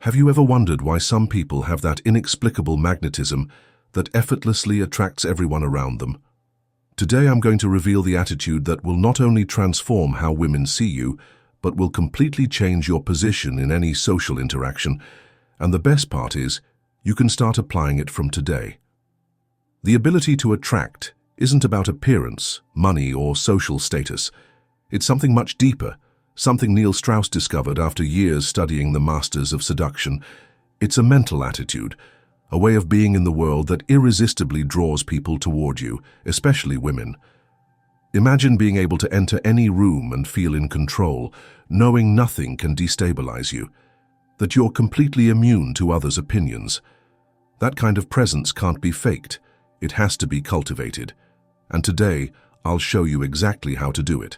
Have you ever wondered why some people have that inexplicable magnetism that effortlessly attracts everyone around them? Today I'm going to reveal the attitude that will not only transform how women see you, but will completely change your position in any social interaction. And the best part is, you can start applying it from today. The ability to attract isn't about appearance, money, or social status. It's something much deeper, something Neil Strauss discovered after years studying the masters of seduction. It's a mental attitude, a way of being in the world that irresistibly draws people toward you, especially women. Imagine being able to enter any room and feel in control, knowing nothing can destabilize you, that you're completely immune to others' opinions. That kind of presence can't be faked. It has to be cultivated. And today, I'll show you exactly how to do it.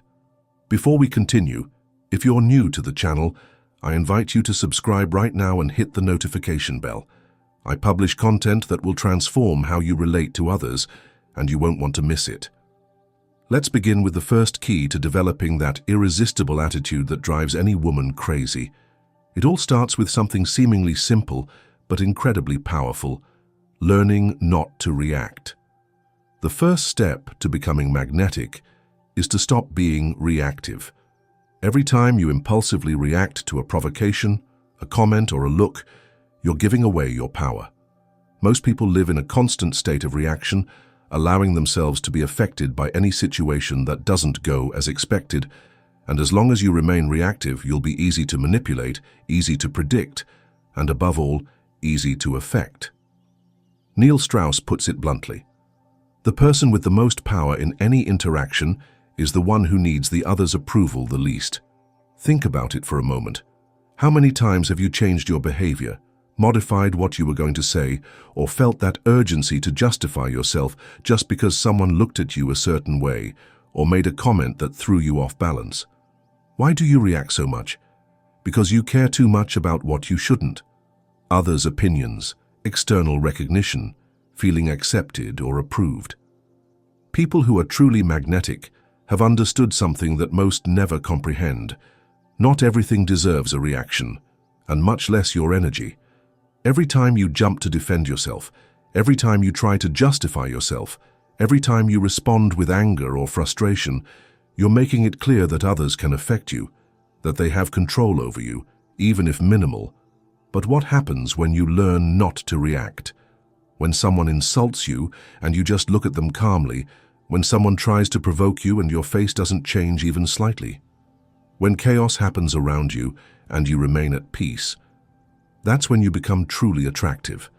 Before we continue, if you're new to the channel, I invite you to subscribe right now and hit the notification bell. I publish content that will transform how you relate to others, and you won't want to miss it. Let's begin with the first key to developing that irresistible attitude that drives any woman crazy. It all starts with something seemingly simple, but incredibly powerful: learning not to react. The first step to becoming magnetic is to stop being reactive. Every time you impulsively react to a provocation, a comment, or a look, you're giving away your power. Most people live in a constant state of reaction, allowing themselves to be affected by any situation that doesn't go as expected. And as long as you remain reactive, you'll be easy to manipulate, easy to predict, and above all, easy to affect. Neil Strauss puts it bluntly: the person with the most power in any interaction is the one who needs the other's approval the least. Think about it for a moment. How many times have you changed your behavior, modified what you were going to say, or felt that urgency to justify yourself just because someone looked at you a certain way, or made a comment that threw you off balance? Why do you react so much? Because you care too much about what you shouldn't. Others' opinions, external recognition, feeling accepted or approved. People who are truly magnetic have understood something that most never comprehend. Not everything deserves a reaction, and much less your energy. Every time you jump to defend yourself, every time you try to justify yourself, every time you respond with anger or frustration, you're making it clear that others can affect you, that they have control over you, even if minimal. But what happens when you learn not to react? When someone insults you and you just look at them calmly, when someone tries to provoke you and your face doesn't change even slightly? When chaos happens around you and you remain at peace? That's when you become truly attractive.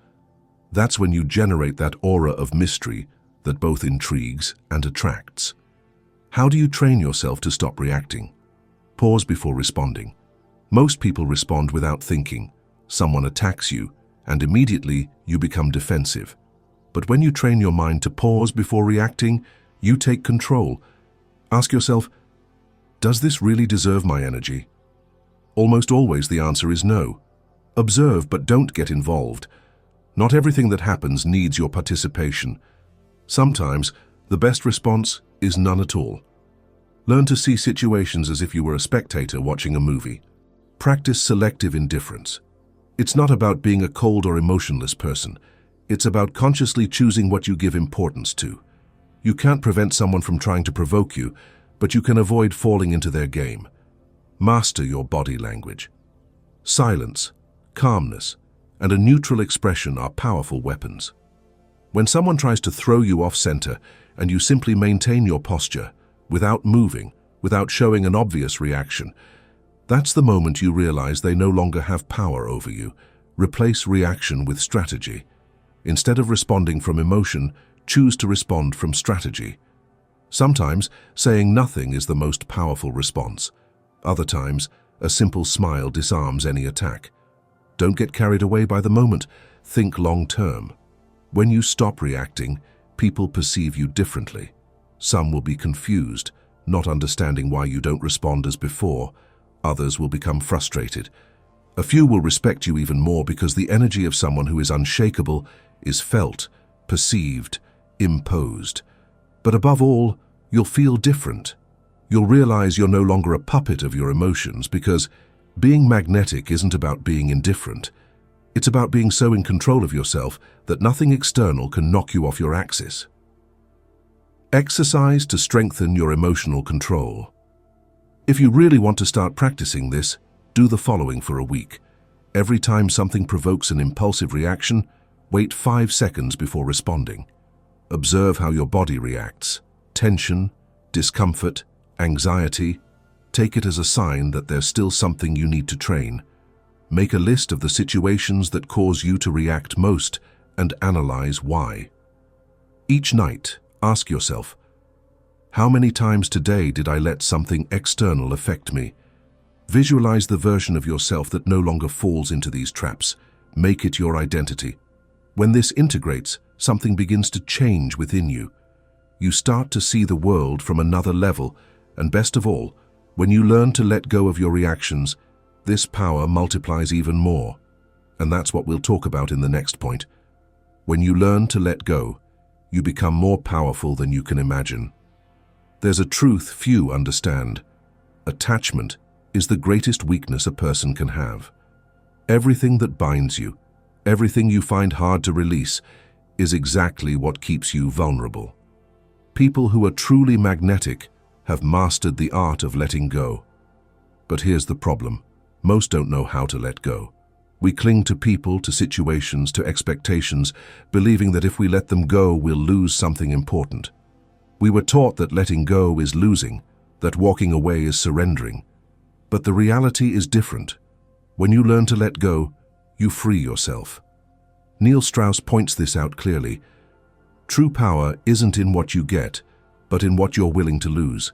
That's when you generate that aura of mystery that both intrigues and attracts. How do you train yourself to stop reacting? Pause before responding. Most people respond without thinking. Someone attacks you, and immediately you become defensive. But when you train your mind to pause before reacting, you take control. Ask yourself, does this really deserve my energy? Almost always the answer is no. Observe, but don't get involved. Not everything that happens needs your participation. Sometimes, the best response is none at all. Learn to see situations as if you were a spectator watching a movie. Practice selective indifference. It's not about being a cold or emotionless person. It's about consciously choosing what you give importance to. You can't prevent someone from trying to provoke you, but you can avoid falling into their game. Master your body language. Silence, calmness, and a neutral expression are powerful weapons. When someone tries to throw you off center and you simply maintain your posture, without moving, without showing an obvious reaction, that's the moment you realize they no longer have power over you. Replace reaction with strategy. Instead of responding from emotion, choose to respond from strategy. Sometimes, saying nothing is the most powerful response. Other times, a simple smile disarms any attack. Don't get carried away by the moment. Think long-term. When you stop reacting, people perceive you differently. Some will be confused, not understanding why you don't respond as before. Others will become frustrated. A few will respect you even more because the energy of someone who is unshakable is felt, perceived, imposed. But above all, you'll feel different. You'll realize you're no longer a puppet of your emotions because Being magnetic isn't about being indifferent. It's about being so in control of yourself that nothing external can knock you off your axis. Exercise to strengthen your emotional control. If you really want to start practicing this, do the following for a week. Every time something provokes an impulsive reaction, wait 5 seconds before responding. Observe how your body reacts. Tension, discomfort, anxiety. Take it as a sign that there's still something you need to train. Make a list of the situations that cause you to react most and analyze why. Each night, ask yourself, how many times today did I let something external affect me? Visualize the version of yourself that no longer falls into these traps. Make it your identity. When this integrates, something begins to change within you. You start to see the world from another level, and best of all, when you learn to let go of your reactions, this power multiplies even more. And that's what we'll talk about in the next point. When you learn to let go, you become more powerful than you can imagine. There's a truth few understand. Attachment is the greatest weakness a person can have. Everything that binds you, everything you find hard to release, is exactly what keeps you vulnerable. People who are truly magnetic have mastered the art of letting go. But here's the problem. Most don't know how to let go. We cling to people, to situations, to expectations, believing that if we let them go, we'll lose something important. We were taught that letting go is losing, that walking away is surrendering. But the reality is different. When you learn to let go, you free yourself. Neil Strauss points this out clearly. True power isn't in what you get, but in what you're willing to lose.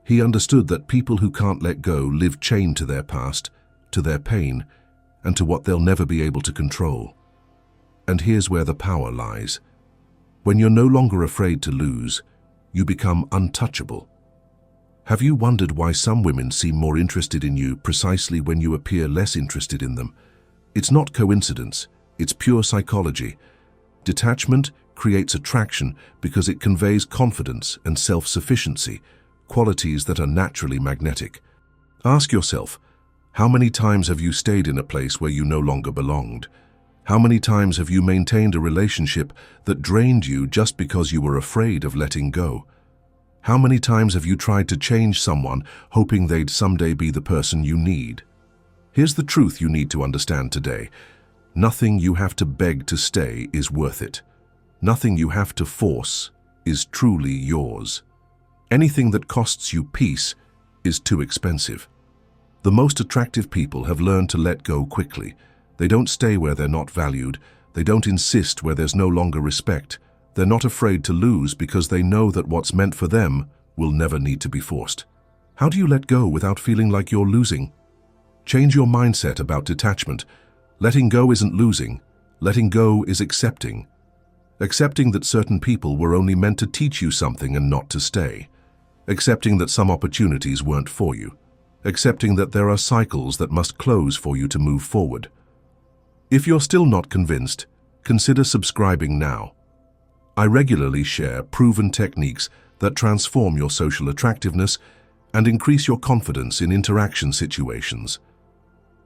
He understood that people who can't let go live chained to their past, to their pain, and to what they'll never be able to control. And here's where the power lies. When you're no longer afraid to lose, you become untouchable. Have you wondered why some women seem more interested in you precisely when you appear less interested in them? It's not coincidence, it's pure psychology. Detachment creates attraction because it conveys confidence and self-sufficiency, qualities that are naturally magnetic. Ask yourself, how many times have you stayed in a place where you no longer belonged? How many times have you maintained a relationship that drained you just because you were afraid of letting go? How many times have you tried to change someone, hoping they'd someday be the person you need? Here's the truth you need to understand today. Nothing you have to beg to stay is worth it. Nothing you have to force is truly yours. Anything that costs you peace is too expensive. The most attractive people have learned to let go quickly. They don't stay where they're not valued. They don't insist where there's no longer respect. They're not afraid to lose because they know that what's meant for them will never need to be forced. How do you let go without feeling like you're losing? Change your mindset about detachment. Letting go isn't losing. Letting go is accepting. Accepting that certain people were only meant to teach you something and not to stay. Accepting that some opportunities weren't for you. Accepting that there are cycles that must close for you to move forward. If you're still not convinced, consider subscribing now. I regularly share proven techniques that transform your social attractiveness and increase your confidence in interaction situations.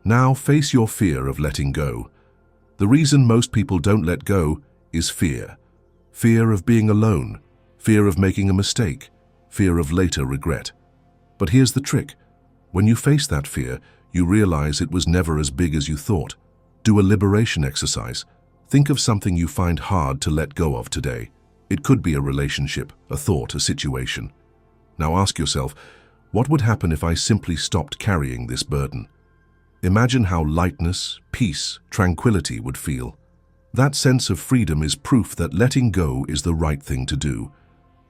Now face your fear of letting go. The reason most people don't let go is fear. Fear of being alone, fear of making a mistake, fear of later regret. But here's the trick. When you face that fear, you realize it was never as big as you thought. Do a liberation exercise. Think of something you find hard to let go of today. It could be a relationship, a thought, a situation. Now ask yourself, what would happen if I simply stopped carrying this burden? Imagine how lightness, peace, tranquility would feel. That sense of freedom is proof that letting go is the right thing to do.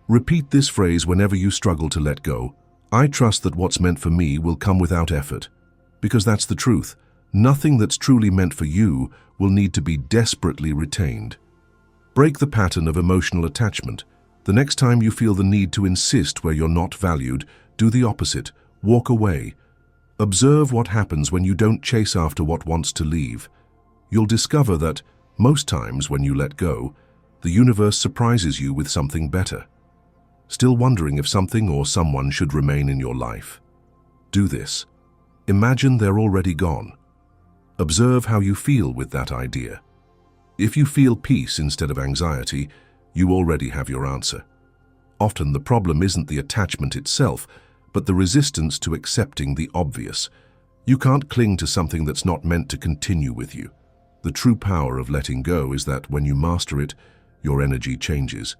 Repeat this phrase whenever you struggle to let go. I trust that what's meant for me will come without effort. Because that's the truth. Nothing that's truly meant for you will need to be desperately retained. Break the pattern of emotional attachment. The next time you feel the need to insist where you're not valued, do the opposite. Walk away. Observe what happens when you don't chase after what wants to leave. You'll discover that, most times when you let go, the universe surprises you with something better. Still wondering if something or someone should remain in your life? Do this. Imagine they're already gone. Observe how you feel with that idea. If you feel peace instead of anxiety, you already have your answer. Often the problem isn't the attachment itself, but the resistance to accepting the obvious. You can't cling to something that's not meant to continue with you. The true power of letting go is that when you master it, your energy changes.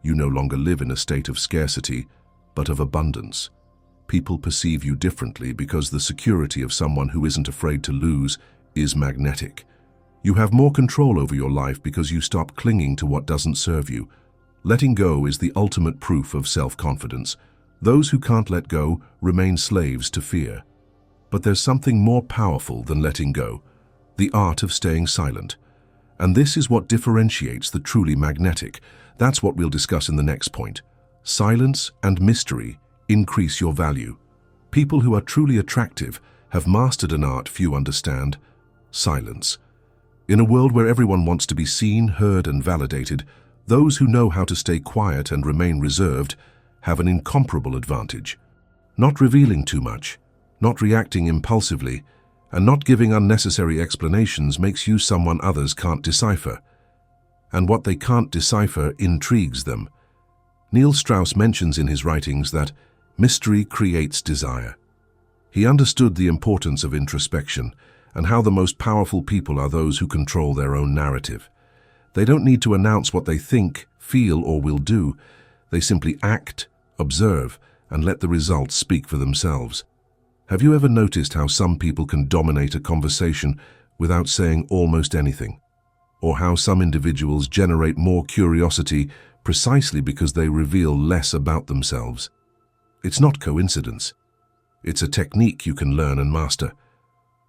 You no longer live in a state of scarcity, but of abundance. People perceive you differently because the security of someone who isn't afraid to lose is magnetic. You have more control over your life because you stop clinging to what doesn't serve you. Letting go is the ultimate proof of self-confidence. Those who can't let go remain slaves to fear. But there's something more powerful than letting go, the art of staying silent. And this is what differentiates the truly magnetic. That's what we'll discuss in the next point. Silence and mystery increase your value. People who are truly attractive have mastered an art few understand: silence. In a world where everyone wants to be seen, heard, and validated, those who know how to stay quiet and remain reserved have an incomparable advantage. Not revealing too much, not reacting impulsively, and not giving unnecessary explanations makes you someone others can't decipher. And what they can't decipher intrigues them. Neil Strauss mentions in his writings that mystery creates desire. He understood the importance of introspection and how the most powerful people are those who control their own narrative. They don't need to announce what they think, feel, or will do. They simply act, observe, and let the results speak for themselves. Have you ever noticed how some people can dominate a conversation without saying almost anything? Or how some individuals generate more curiosity precisely because they reveal less about themselves? It's not coincidence. It's a technique you can learn and master.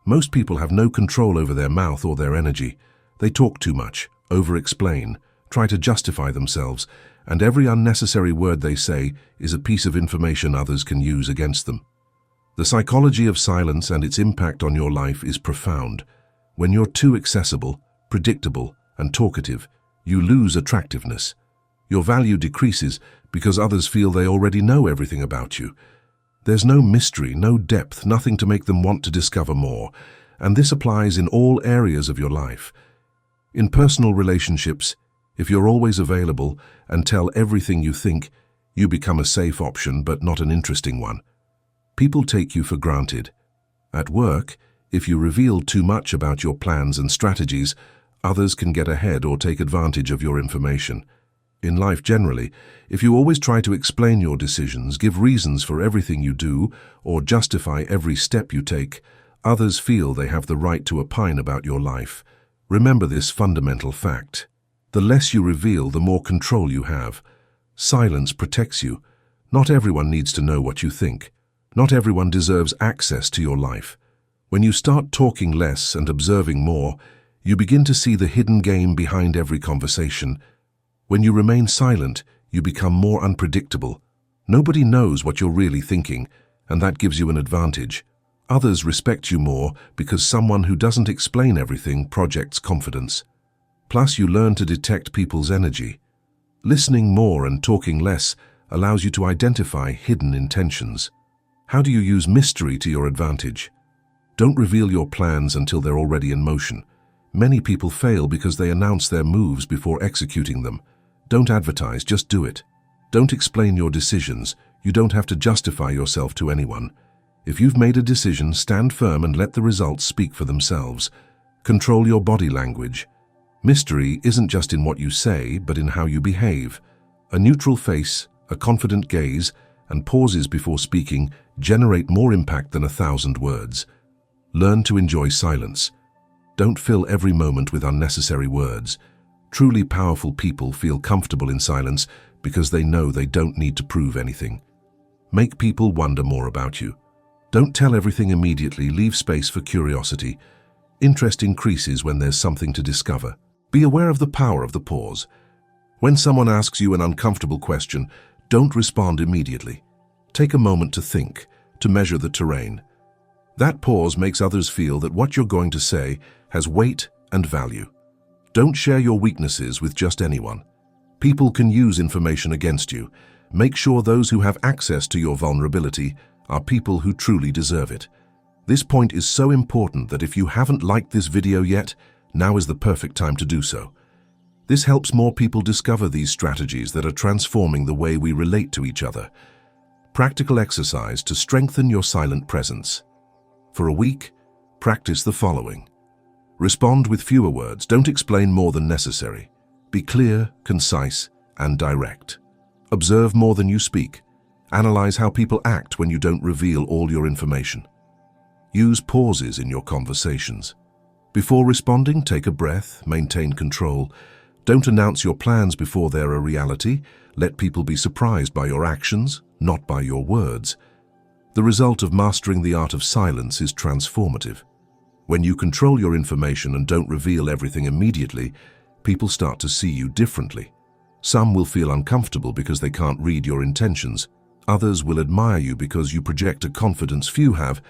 Most people have no control over their mouth or their energy. They talk too much, over-explain, try to justify themselves, and every unnecessary word they say is a piece of information others can use against them. The psychology of silence and its impact on your life is profound. When you're too accessible, predictable, and talkative, you lose attractiveness. Your value decreases because others feel they already know everything about you. There's no mystery, no depth, nothing to make them want to discover more, and this applies in all areas of your life. In personal relationships, if you're always available and tell everything you think, you become a safe option but not an interesting one. People take you for granted. At work, if you reveal too much about your plans and strategies, others can get ahead or take advantage of your information. In life generally, if you always try to explain your decisions, give reasons for everything you do, or justify every step you take, others feel they have the right to opine about your life. Remember this fundamental fact. The less you reveal, the more control you have. Silence protects you. Not everyone needs to know what you think. Not everyone deserves access to your life. When you start talking less and observing more, you begin to see the hidden game behind every conversation. When you remain silent, you become more unpredictable. Nobody knows what you're really thinking, and that gives you an advantage. Others respect you more because someone who doesn't explain everything projects confidence. Plus, you learn to detect people's energy. Listening more and talking less allows you to identify hidden intentions. How do you use mystery to your advantage? Don't reveal your plans until they're already in motion. Many people fail because they announce their moves before executing them. Don't advertise, just do it. Don't explain your decisions. You don't have to justify yourself to anyone. If you've made a decision, stand firm and let the results speak for themselves. Control your body language. Mystery isn't just in what you say, but in how you behave. A neutral face, a confident gaze, and pauses before speaking generate more impact than 1,000 words. Learn to enjoy silence. Don't fill every moment with unnecessary words. Truly powerful people feel comfortable in silence because they know they don't need to prove anything. Make people wonder more about you. Don't tell everything immediately, leave space for curiosity. Interest increases when there's something to discover. Be aware of the power of the pause. When someone asks you an uncomfortable question, don't respond immediately. Take a moment to think, to measure the terrain. That pause makes others feel that what you're going to say has weight and value. Don't share your weaknesses with just anyone. People can use information against you. Make sure those who have access to your vulnerability are people who truly deserve it. This point is so important that if you haven't liked this video yet, now is the perfect time to do so. This helps more people discover these strategies that are transforming the way we relate to each other. Practical exercise to strengthen your silent presence. For a week, practice the following. Respond with fewer words. Don't explain more than necessary. Be clear, concise, and direct. Observe more than you speak. Analyze how people act when you don't reveal all your information. Use pauses in your conversations. Before responding, take a breath, maintain control. Don't announce your plans before they're a reality. Let people be surprised by your actions, not by your words. The result of mastering the art of silence is transformative. When you control your information and don't reveal everything immediately, people start to see you differently. Some will feel uncomfortable because they can't read your intentions. Others will admire you because you project a confidence few have,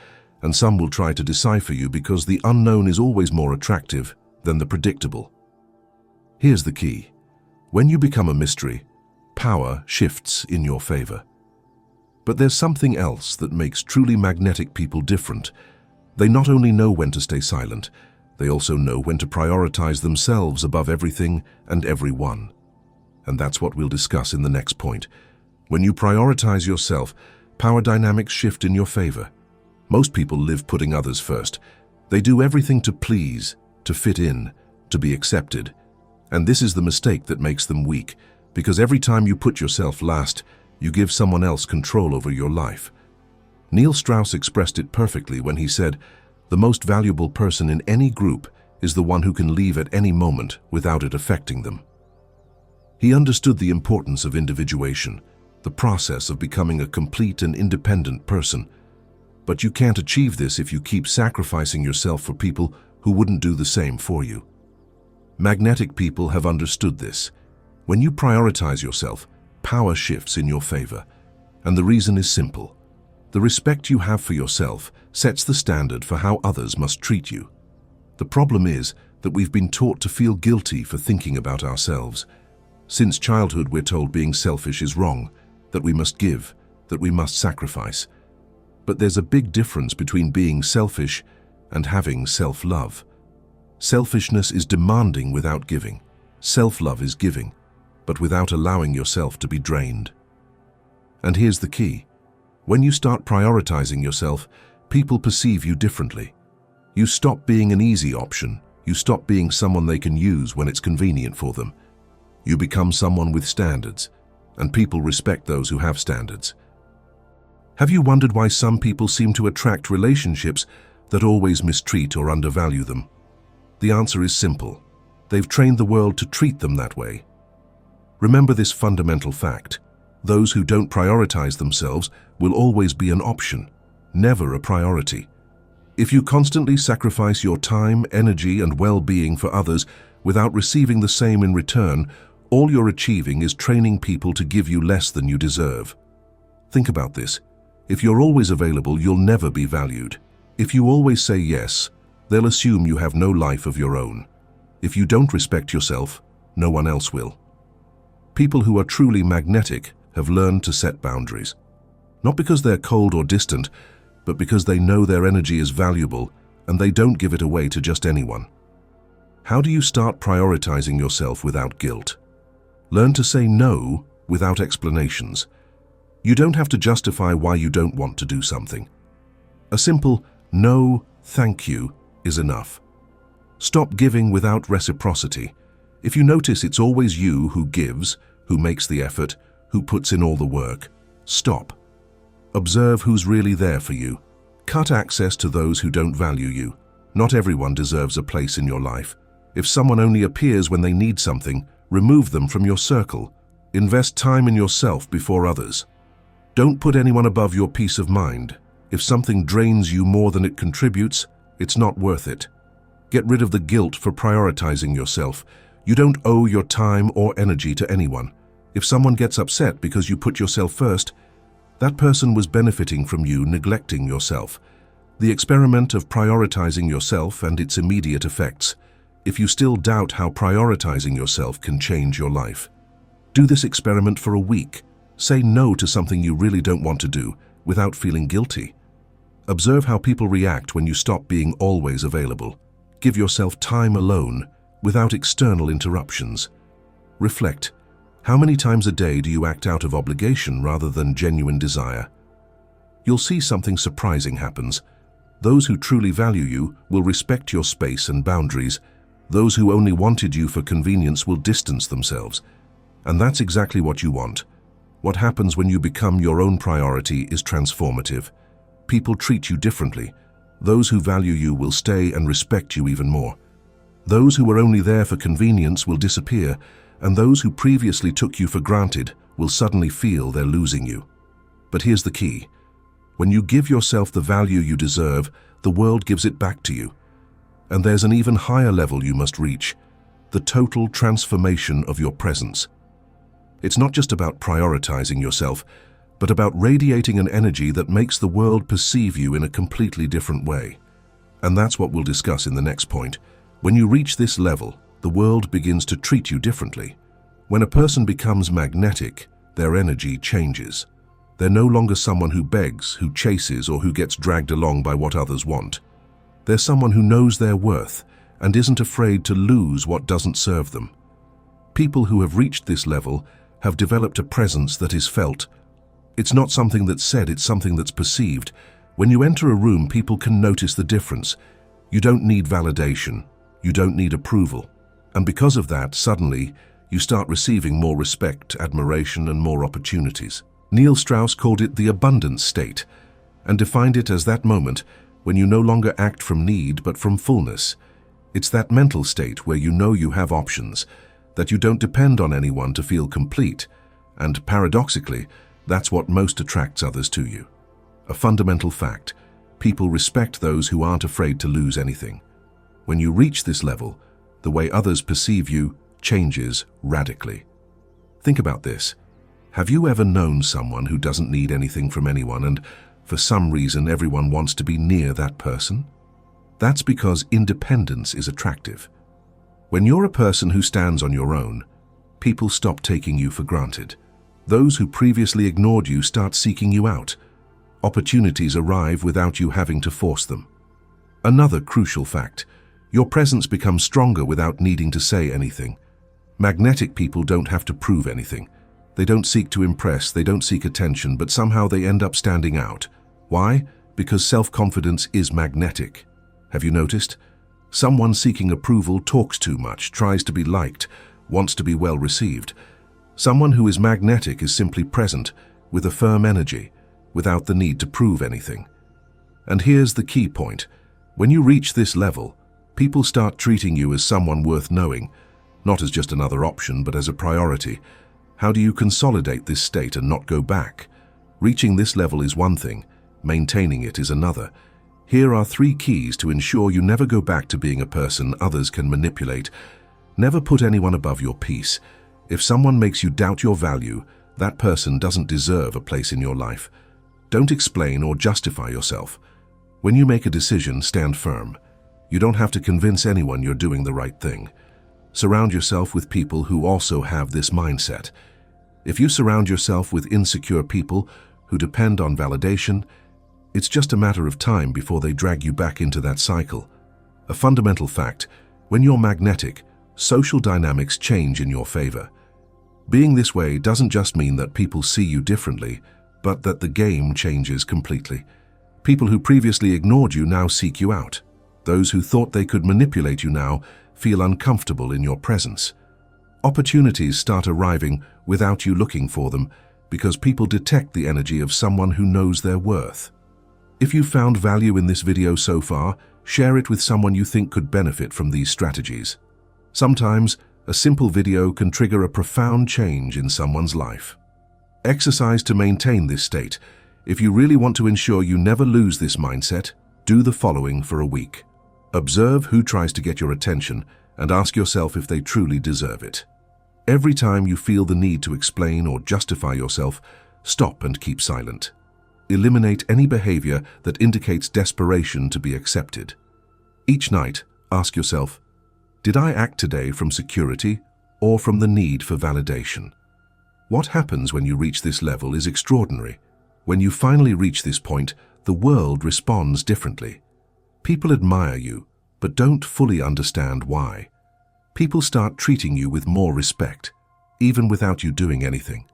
and some will try to decipher you because the unknown is always more attractive than the predictable. Here's the key. When you become a mystery, power shifts in your favor. But there's something else that makes truly magnetic people different. They not only know when to stay silent, they also know when to prioritize themselves above everything and everyone. And that's what we'll discuss in the next point. When you prioritize yourself, power dynamics shift in your favor. Most people live putting others first. They do everything to please, to fit in, to be accepted. And this is the mistake that makes them weak, because every time you put yourself last, you give someone else control over your life. Neil Strauss expressed it perfectly when he said, "The most valuable person in any group is the one who can leave at any moment without it affecting them." He understood the importance of individuation, the process of becoming a complete and independent person. But you can't achieve this if you keep sacrificing yourself for people who wouldn't do the same for you. Magnetic people have understood this. When you prioritize yourself, power shifts in your favor. And the reason is simple. The respect you have for yourself sets the standard for how others must treat you. The problem is that we've been taught to feel guilty for thinking about ourselves. Since childhood, we're told being selfish is wrong, that we must give, that we must sacrifice. But there's a big difference between being selfish and having self-love. Selfishness is demanding without giving. Self-love is giving, but without allowing yourself to be drained. And here's the key. When you start prioritizing yourself, people perceive you differently. You stop being an easy option. You stop being someone they can use when it's convenient for them. You become someone with standards, and people respect those who have standards. Have you wondered why some people seem to attract relationships that always mistreat or undervalue them? The answer is simple. They've trained the world to treat them that way. Remember this fundamental fact. Those who don't prioritize themselves will always be an option, never a priority. If you constantly sacrifice your time, energy, and well-being for others without receiving the same in return, all you're achieving is training people to give you less than you deserve. Think about this. If you're always available, you'll never be valued. If you always say yes, they'll assume you have no life of your own. If you don't respect yourself, no one else will. People who are truly magnetic have learned to set boundaries. Not because they're cold or distant, but because they know their energy is valuable and they don't give it away to just anyone. How do you start prioritizing yourself without guilt? Learn to say no without explanations. You don't have to justify why you don't want to do something. A simple "no, thank you" is enough. Stop giving without reciprocity. If you notice it's always you who gives, who makes the effort, who puts in all the work, stop. Observe who's really there for you. Cut access to those who don't value you. Not everyone deserves a place in your life. If someone only appears when they need something, remove them from your circle. Invest time in yourself before others. Don't put anyone above your peace of mind. If something drains you more than it contributes, it's not worth it. Get rid of the guilt for prioritizing yourself. You don't owe your time or energy to anyone. If someone gets upset because you put yourself first, that person was benefiting from you neglecting yourself. The experiment of prioritizing yourself and its immediate effects. If you still doubt how prioritizing yourself can change your life, do this experiment for a week. Say no to something you really don't want to do without feeling guilty. Observe how people react when you stop being always available. Give yourself time alone, without external interruptions. Reflect. How many times a day do you act out of obligation rather than genuine desire? You'll see something surprising happens. Those who truly value you will respect your space and boundaries. Those who only wanted you for convenience will distance themselves. And that's exactly what you want. What happens when you become your own priority is transformative. People treat you differently. Those who value you will stay and respect you even more. Those who were only there for convenience will disappear, and those who previously took you for granted will suddenly feel they're losing you. But here's the key. When you give yourself the value you deserve, the world gives it back to you. And there's an even higher level you must reach, the total transformation of your presence. It's not just about prioritizing yourself, but about radiating an energy that makes the world perceive you in a completely different way. And that's what we'll discuss in the next point. When you reach this level, the world begins to treat you differently. When a person becomes magnetic, their energy changes. They're no longer someone who begs, who chases, or who gets dragged along by what others want. They're someone who knows their worth and isn't afraid to lose what doesn't serve them. People who have reached this level have developed a presence that is felt. It's not something that's said, it's something that's perceived. When you enter a room, people can notice the difference. You don't need validation. You don't need approval. And because of that, suddenly, you start receiving more respect, admiration, and more opportunities. Neil Strauss called it the abundance state and defined it as that moment when you no longer act from need but from fullness. It's that mental state where you know you have options, that you don't depend on anyone to feel complete, and paradoxically, that's what most attracts others to you. A fundamental fact: people respect those who aren't afraid to lose anything. When you reach this level, the way others perceive you changes radically. Think about this. Have you ever known someone who doesn't need anything from anyone, and for some reason everyone wants to be near that person? That's because independence is attractive. When you're a person who stands on your own, people stop taking you for granted. Those who previously ignored you start seeking you out. Opportunities arrive without you having to force them. Another crucial fact: your presence becomes stronger without needing to say anything. Magnetic people don't have to prove anything. They don't seek to impress, they don't seek attention, but somehow they end up standing out. Why? Because self-confidence is magnetic. Have you noticed? Someone seeking approval talks too much, tries to be liked, wants to be well received. Someone who is magnetic is simply present, with a firm energy, without the need to prove anything. And here's the key point. When you reach this level, people start treating you as someone worth knowing, not as just another option, but as a priority. How do you consolidate this state and not go back? Reaching this level is one thing, maintaining it is another. Here are 3 keys to ensure you never go back to being a person others can manipulate. Never put anyone above your peace. If someone makes you doubt your value, that person doesn't deserve a place in your life. Don't explain or justify yourself. When you make a decision, stand firm. You don't have to convince anyone you're doing the right thing. Surround yourself with people who also have this mindset. If you surround yourself with insecure people who depend on validation, it's just a matter of time before they drag you back into that cycle. A fundamental fact: when you're magnetic, social dynamics change in your favor. Being this way doesn't just mean that people see you differently, but that the game changes completely. People who previously ignored you now seek you out. Those who thought they could manipulate you now feel uncomfortable in your presence. Opportunities start arriving without you looking for them, because people detect the energy of someone who knows their worth. If you found value in this video so far, share it with someone you think could benefit from these strategies. Sometimes, a simple video can trigger a profound change in someone's life. Exercise to maintain this state. If you really want to ensure you never lose this mindset, do the following for a week. Observe who tries to get your attention and ask yourself if they truly deserve it. Every time you feel the need to explain or justify yourself, stop and keep silent. Eliminate any behavior that indicates desperation to be accepted. Each night, ask yourself, did I act today from security or from the need for validation? What happens when you reach this level is extraordinary. When you finally reach this point, the world responds differently. People admire you, but don't fully understand why. People start treating you with more respect, even without you doing anything.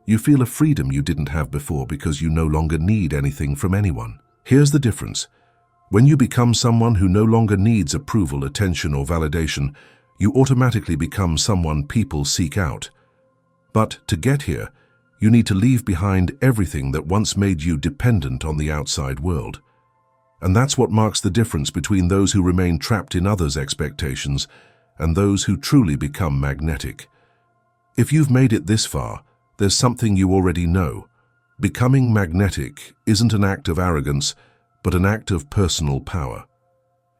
You feel a freedom you didn't have before because you no longer need anything from anyone. Here's the difference. When you become someone who no longer needs approval, attention, or validation, you automatically become someone people seek out. But to get here, you need to leave behind everything that once made you dependent on the outside world. And that's what marks the difference between those who remain trapped in others' expectations and those who truly become magnetic. If you've made it this far, there's something you already know. Becoming magnetic isn't an act of arrogance, but an act of personal power.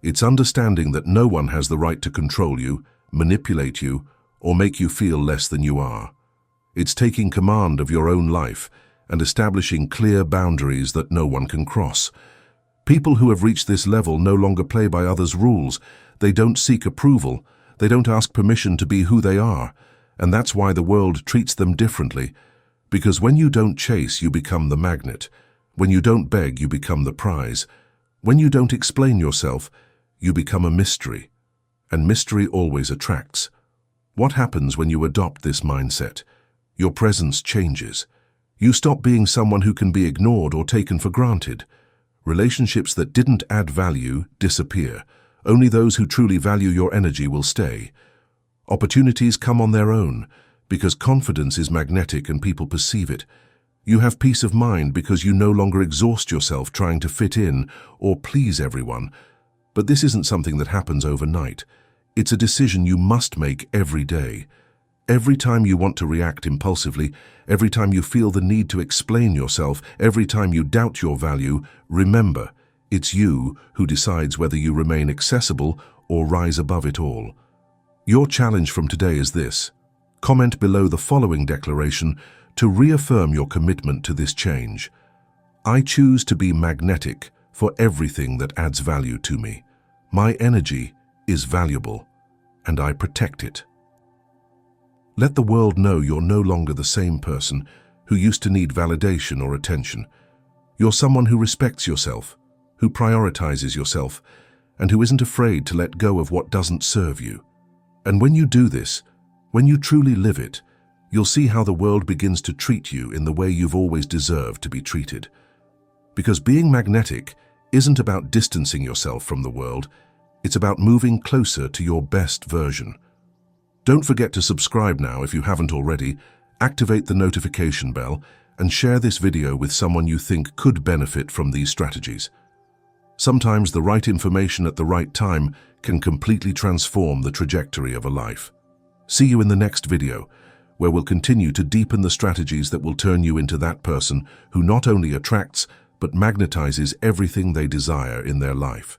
It's understanding that no one has the right to control you, manipulate you, or make you feel less than you are. It's taking command of your own life and establishing clear boundaries that no one can cross. People who have reached this level no longer play by others' rules. They don't seek approval. They don't ask permission to be who they are. And that's why the world treats them differently. Because when you don't chase, you become the magnet. When you don't beg, you become the prize. When you don't explain yourself, you become a mystery. And mystery always attracts. What happens when you adopt this mindset? Your presence changes. You stop being someone who can be ignored or taken for granted. Relationships that didn't add value disappear. Only those who truly value your energy will stay. Opportunities come on their own, because confidence is magnetic and people perceive it. You have peace of mind because you no longer exhaust yourself trying to fit in or please everyone. But this isn't something that happens overnight. It's a decision you must make every day. Every time you want to react impulsively, every time you feel the need to explain yourself, every time you doubt your value, remember, it's you who decides whether you remain accessible or rise above it all. Your challenge from today is this. Comment below the following declaration to reaffirm your commitment to this change. I choose to be magnetic for everything that adds value to me. My energy is valuable, and I protect it. Let the world know you're no longer the same person who used to need validation or attention. You're someone who respects yourself, who prioritizes yourself, and who isn't afraid to let go of what doesn't serve you. And when you do this, when you truly live it, you'll see how the world begins to treat you in the way you've always deserved to be treated. Because being magnetic isn't about distancing yourself from the world, it's about moving closer to your best version. Don't forget to subscribe now if you haven't already, activate the notification bell, and share this video with someone you think could benefit from these strategies. Sometimes the right information at the right time can completely transform the trajectory of a life. See you in the next video, where we'll continue to deepen the strategies that will turn you into that person who not only attracts, but magnetizes everything they desire in their life.